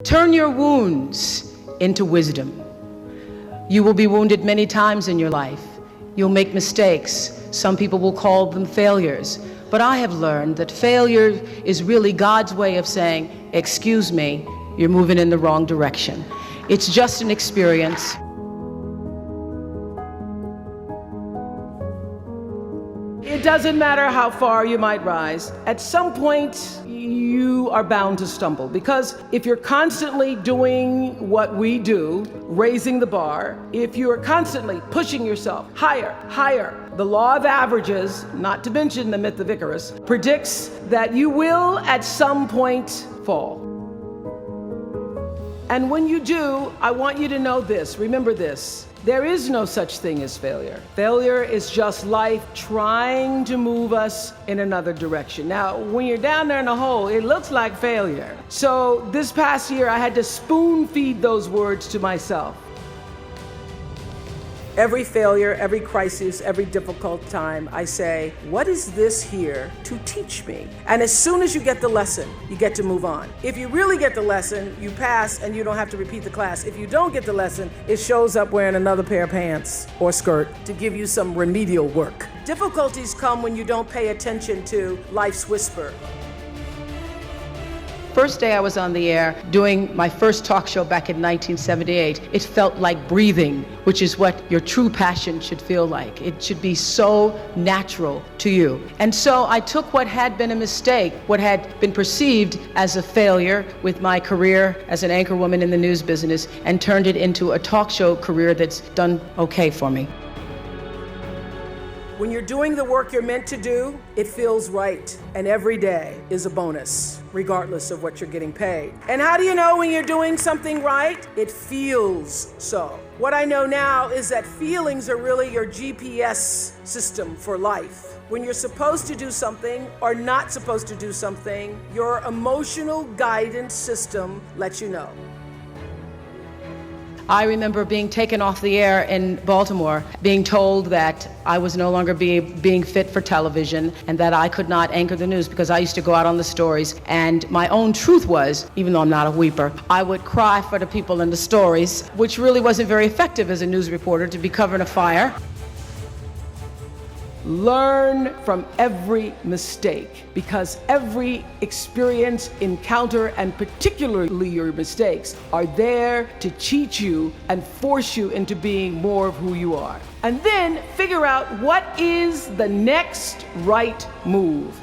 Turn your wounds into wisdom. You will be wounded many times in your life. You'll make mistakes. Some people will call them failures. But I have learned that failure is really God's way of saying, excuse me, you're moving in the wrong direction. It's just an experience. It doesn't matter how far you might rise. At some point, you are bound to stumble, because if you're constantly doing what we do, raising the bar, if you're constantly pushing yourself higher, the law of averages, not to mention the myth of Icarus, predicts that you will at some point fall. And when you do, I want you to know this, remember this. There is no such thing as failure. Failure is just life trying to move us in another direction. Now, when you're down there in a hole, it looks like failure. So this past year, I had to spoon feed those words to myself. Every failure, every crisis, every difficult time, I say, what is this here to teach me? And as soon as you get the lesson, you get to move on. If you really get the lesson, you pass and you don't have to repeat the class. If you don't get the lesson, it shows up wearing another pair of pants or skirt to give you some remedial work. Difficulties come when you don't pay attention to life's whisper. First day I was on the air doing my first talk show back in 1978, it felt like breathing, which is what your true passion should feel like. It should be so natural to you. And so I took what had been a mistake, what had been perceived as a failure with my career as an anchor woman in the news business, and turned it into a talk show career that's done okay for me. When you're doing the work you're meant to do, it feels right. And every day is a bonus, regardless of what you're getting paid. And how do you know when you're doing something right? It feels so. What I know now is that feelings are really your GPS system for life. When you're supposed to do something or not supposed to do something, your emotional guidance system lets you know. I remember being taken off the air in Baltimore, being told that I was no longer being fit for television and that I could not anchor the news because I used to go out on the stories. And my own truth was, even though I'm not a weeper, I would cry for the people in the stories, which really wasn't very effective as a news reporter to be covering a fire. Learn from every mistake, because every experience, encounter, and particularly your mistakes are there to teach you and force you into being more of who you are. And then figure out what is the next right move.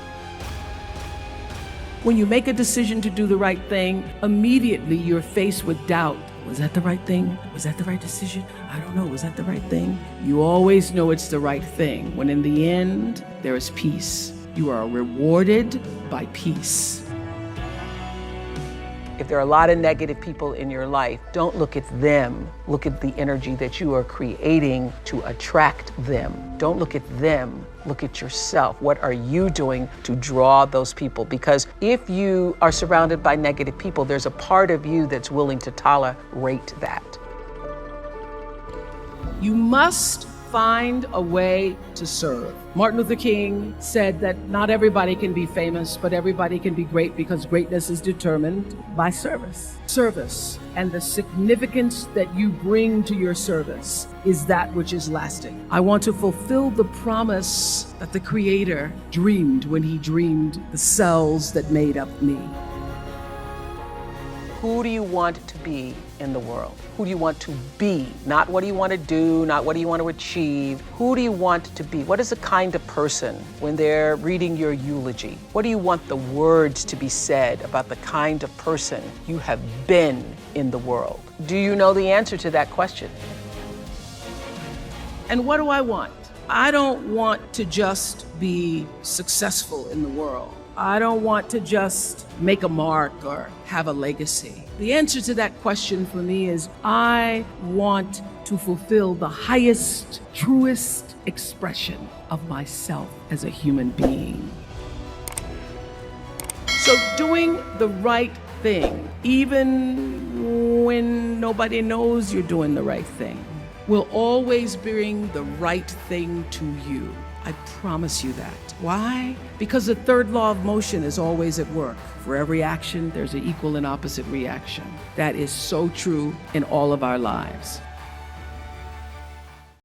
When you make a decision to do the right thing, immediately you're faced with doubt. Was that the right thing? Was that the right decision? I don't know, was that the right thing? You always know it's the right thing, when in the end, there is peace. You are rewarded by peace. If there are a lot of negative people in your life, don't look at them. Look at the energy that you are creating to attract them. Don't look at them. Look at yourself. What are you doing to draw those people? Because if you are surrounded by negative people, there's a part of you that's willing to tolerate that. You must find a way to serve. Martin Luther King said that not everybody can be famous, but everybody can be great, because greatness is determined by service. Service and the significance that you bring to your service is that which is lasting. I want to fulfill the promise that the Creator dreamed when He dreamed the cells that made up me. Who do you want to be in the world? Who do you want to be? Not what do you want to do, not what do you want to achieve. Who do you want to be? What is the kind of person when they're reading your eulogy? What do you want the words to be said about the kind of person you have been in the world? Do you know the answer to that question? And what do I want? I don't want to just be successful in the world. I don't want to just make a mark or have a legacy. The answer to that question for me is I want to fulfill the highest, truest expression of myself as a human being. So doing the right thing, even when nobody knows you're doing the right thing, will always bring the right thing to you. I promise you that. Why? Because the third law of motion is always at work. For every action, there's an equal and opposite reaction. That is so true in all of our lives.